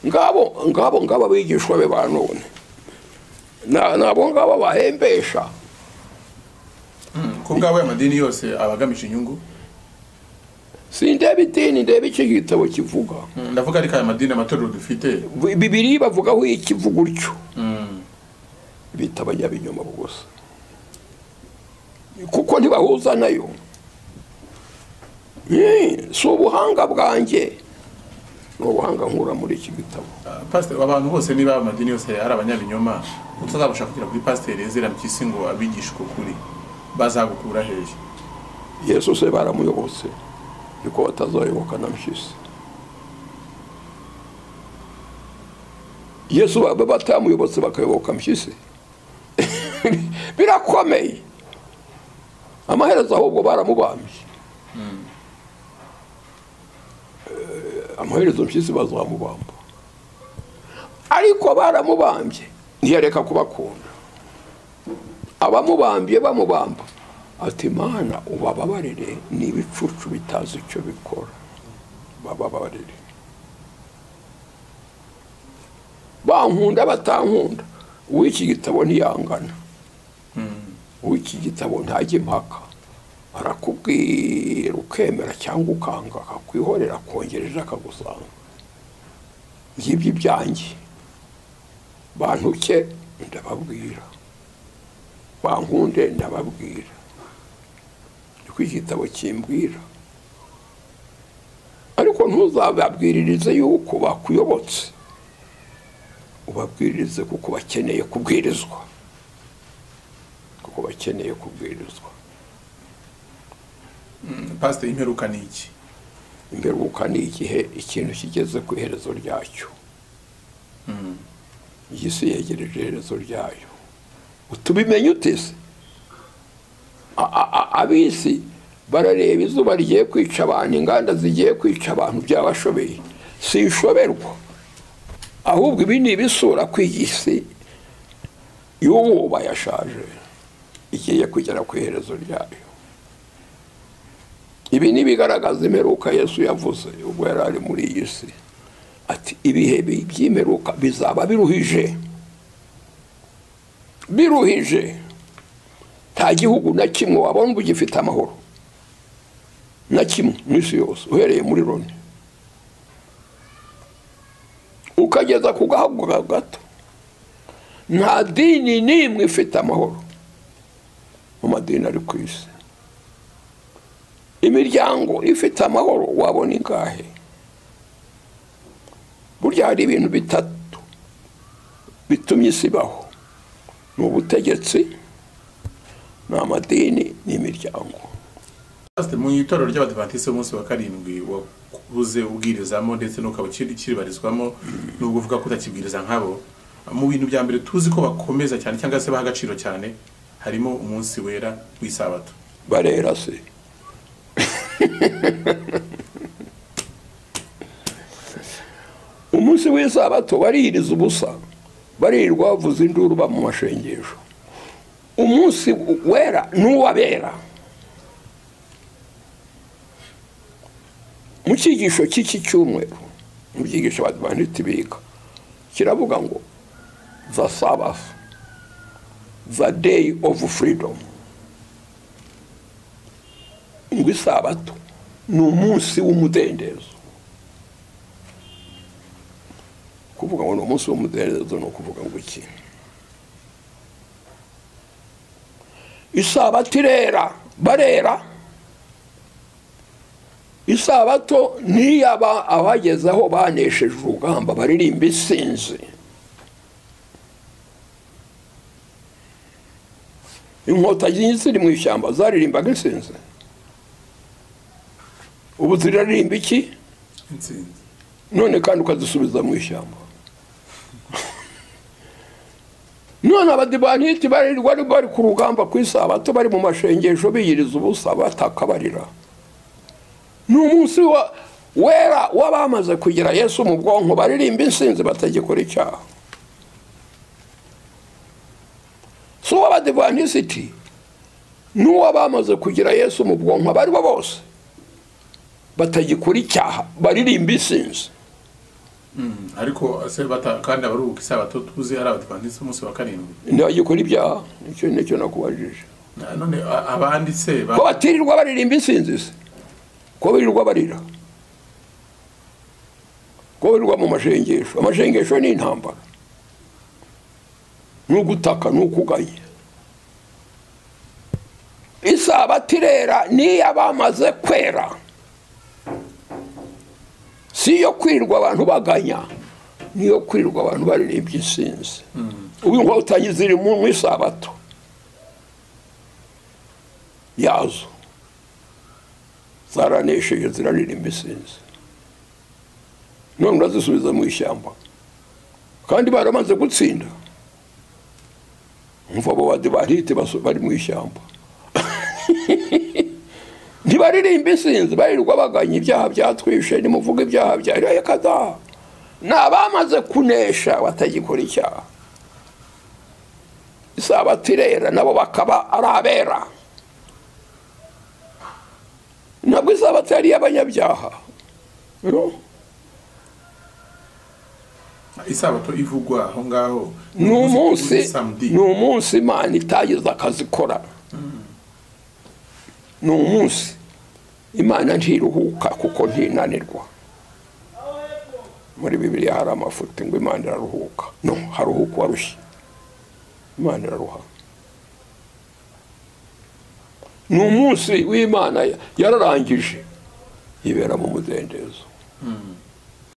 ngabo abigishwa be ba none nabo ngabo bahembesha ko ngabo amadini yose abagamije inyungu. Sindeba idini, ndeba icyo gitabo kivuga. Ndavuga ariko aya madini amatorero dufite Bibiri bavugaho ikivuga utyo. Bita abanyabinyoma gusa. Kuko ntibahuza nayo. Si ubuhanga bwanjye. Ubuhanga nkura muri iki gitabo. Pastor, abantu bose niba amadini yose ari abanyabinyoma, utazabasha kugira kuri Pastor Ezila mpyisi ngo abigishe ukuri, bazagukura heje. Yesu se baramuyobotse, yuko batazoyoboka na mpyisi. Yesu batamuyobotse bakayoboka mpyisi. Birakomeye. Amaherezo ahubwo baramubambye. Amaherezo mpyisi bazamubamba. Ariko baramubambye ntiyareka kubakunda. Abamubambye bamubamba ati Mana ubababarire n'ibicucu bitazi icyo bikora. Bababarire. Bankunda batankunda. Uw'iki gitabo ntiyangana. Uw'iki gitabo ntajye impaka. Arakubwira ukemera cyangwa ukanga akakwihorera akongereje akagusanga. Ngibyo ibyanjye. Bantuke ndababwira. Bankunde ndababwira. Niko igitabo kimbwira. Ariko ntuzababwiririze yuko bakuyobotse. Ubabwiririze kuko bakeneye kubwirizwa. Kuko bakeneye kubwirizwa. Pastor, imperuka ni iki? Imperuka ni igihe ikintu kigeze ku iherezo ryacyo. Isi yegereje iherezo ryayo. Utubimenye utese. Abisi barareba izuba rigiye kwica abantu, inganda zigiye kwica abantu byabashobeye. Sishoberwa. Ahubwo ibi ni ibisura kw'isi y'ubu bayashaje. Igiye kugera ku iherezo ryayo. Ibi ni bigaragaza imperuka Yesu yavuze ubwo yari ari muri iyi si. Ati ibihe by'imperuka bizaba biruhije. Biruhije. Nta gihugu na kimwe wabona ngo gifite amahoro. Na kimwe mw'isi yose uhereye muri Loni. Ukageza ku gahugu gato. Nta dini n'imwe ifite amahoro. Mu madini ari ku isi. Imiryango ifite amahoro wabona ingahe. Burya hari ibintu bitatu bitumye isi ibaho. Ni ubutegetsi, ni amadini, n'imiryango. Mu itorero ry'Abadiventiste umunsi wa karindwi wakuze ubwirizamo ndetse n'ukaba ukiribarizwamo n'ubwo uvuga ko utakibwiriza nkabo, mu bintu bya mbere tuzi ko bakomeza cyane cyangwa se baha agaciro cyane harimo umunsi wera w'isabato. Barera se. Umunsi w'isabato baririza ubusa. Barirwa bavuza induru ba mu mashengesho. Umunsi wera n'uwabera. Mu cyigisho cy'iki cyumweru, mu cyigisho Abadiventiste biga, kiravuga ngo the Sabbath, the day of freedom. Ngo isabato ni umunsi w'umudendezo. Kuvuga ngo ni umunsi w'umudendezo ni ukuvuga ngo iki? Isabato irera, barera. Isabato ni abagezaho banesheje urugamba baririmba isinzi. Inkotanyi ziri mu ishyamba zaririmbaga isinzi. Ubu ziraririmba iki? Intsinzi. None kandi ukazisubiza mu ishyamba. None Abadiventiste bari ku rugamba ku isabato bari mu mashengesho biyiriza ubusa batakabarira. Ni umunsi wera wabamaze kugira Yesu mu bwonko baririmba insinzi batagikora icyaha. So Abadiventiste n'uwabamaze kugira Yesu mu bwonko bari bo bose batagikora icyaha baririmba insinzi. ariko se kandi abaruhuka isabato tuzi ari abadivantisi umunsi wa karindwi ntibagikora ibyaha nicyo nakubajije none abandi se ko batirirwa baririmba insinzi se ko birirwa barira ko birirwa mu amashengesho ni intambara n'ugutaka n'ukugaya isabato irera niyo abamaze kwera si iyo kwirirwa abantu baganya niyo kwirirwa abantu baririmba insinzi ubu ngo utangiza iri mu isabato yazo zaranesheje ziraririmba insinzi none urazisubiza mu ishyamba kandi baramaze gutsinda umva abo badivantiste bari mu ishyamba ntibaririmba insinzi barirwa baganya ibyaha byatwishe nimuvuga ibyaha byari kada ni abamaze kunesha batagikora icyaha isabato irera nabo bakaba ari abera ntabwo isabato yari iy'abanyabyaha isabato ivugwa aho ngaho ni umunsi Imana itagize akazi ikora ni umunsi Imana ntiruhuka kuko ntinanirwa muri Bibiliya hari amafuti ngo Imana iraruhuka no haruhuka warushye Imana iraruha ni umunsi w'Imana yararangije ibera mu mudendezo